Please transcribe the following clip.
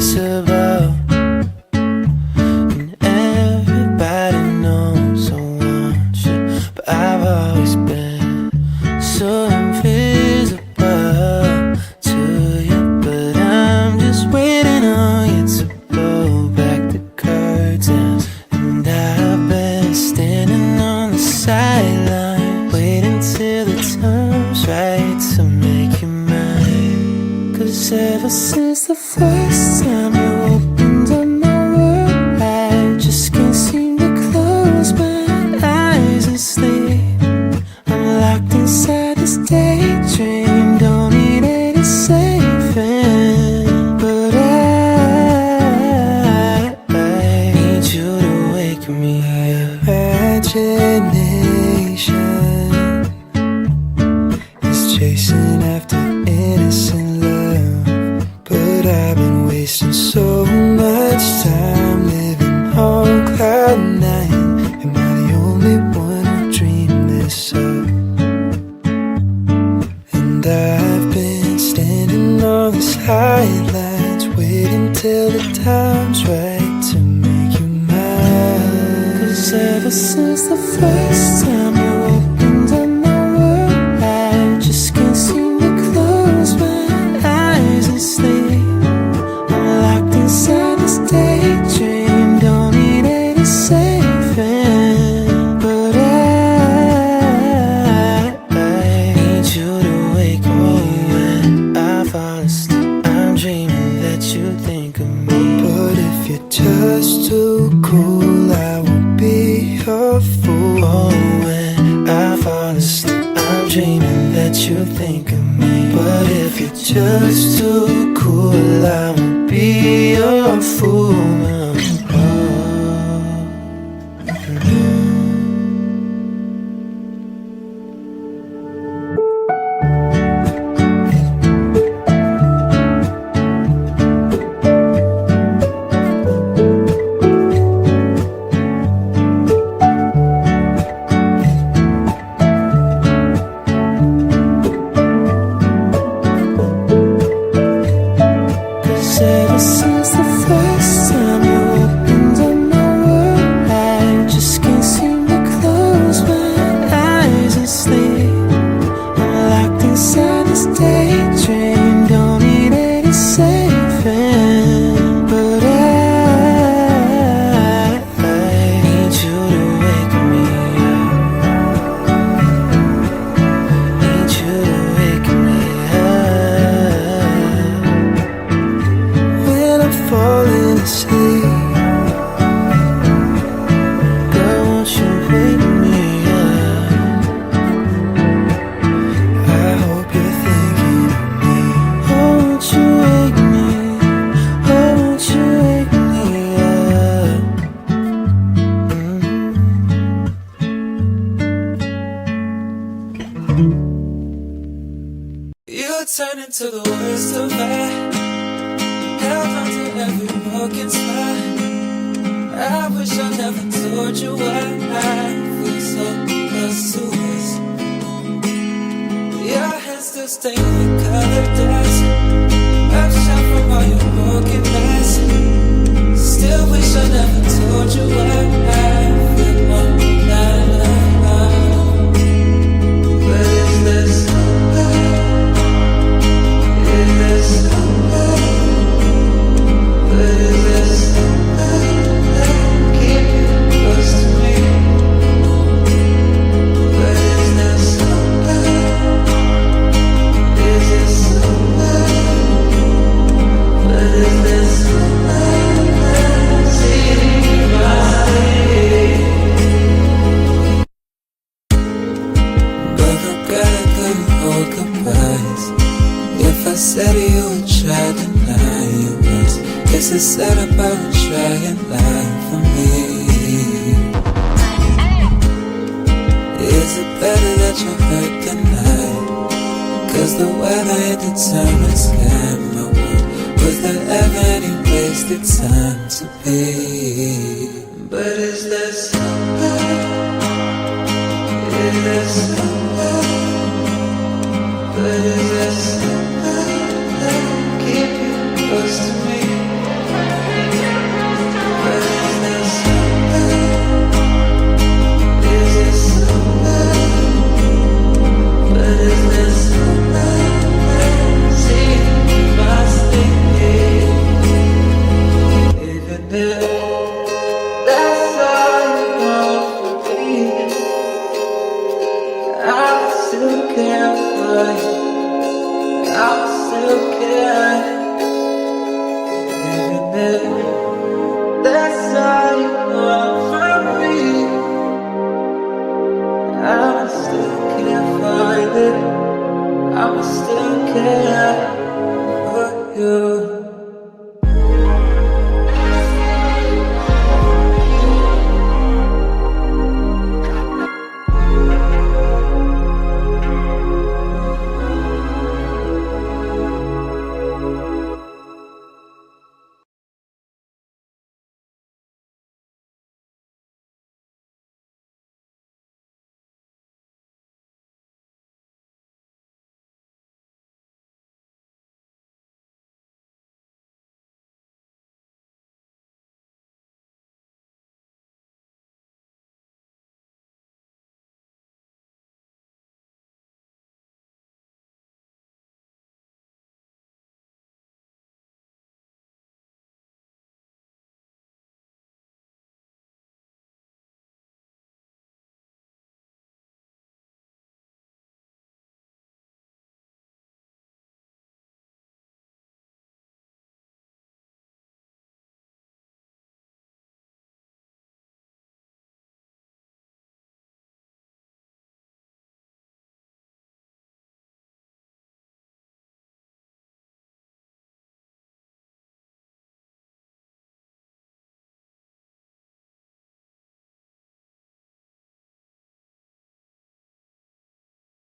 invisible, and everybody knows I want you, but I've always been so invisible to you. But I'm just waiting on you to blow back the curtains, and I've been standing on the sideline waiting till the time's right to make you mine. 'Cause ever since the first time you opened up my world, I just can't seem to close my eyes and sleep. I'm locked inside this daydream, don't need any saving. But I need you to wake me up. Imagination is chasing after innocent love, but I've been wasting so much time living on cloud nine. Am I the only one who dreamed this up? And I've been standing on these highlights waiting till the time's right to make you mine. 'Cause ever since the first time you opened up my world, I just can't seem to close my eyes and sleep. I'm locked inside this daydream, don't need any saving. But I need you to wake me when I fall asleep. I'm dreaming that you think of me, but if you're just too cool, I won't be your fool. Oh, when I fall asleep, I'm dreaming that you think of me, but if you're just too cool, I won't be your fool. Ever since the first time you opened up my world, I just can't seem to close my eyes and sleep. I'm locked inside this daydream, don't need any saving. But I need you to wake me up. Need you to wake me up when I'm falling asleep. Girl, won't you wake me up? I hope you're thinking of me. Oh, won't you wake me? Oh, won't you wake me up? You turn into the worst of me, held on to every broken spot. I wish I never told you why I feel so close to us. Your hands still stain with colored dust. I've shot from all your broken glass. Still wish I never told you why I feel more love. But is this love? Is this love? But is this love? Keep you close to me. But is this love? Is this love? But is this love? See my face. But regret I couldn't hold goodbyes. If I said you would try to deny it was, guess it's said about trying life for me. Is it better that you hurt tonight? 'Cause the weather it determines kind my world. Was there ever any wasted time to be? But is there somebody? Is there somebody? But is there somebody that keep you close to me? That's all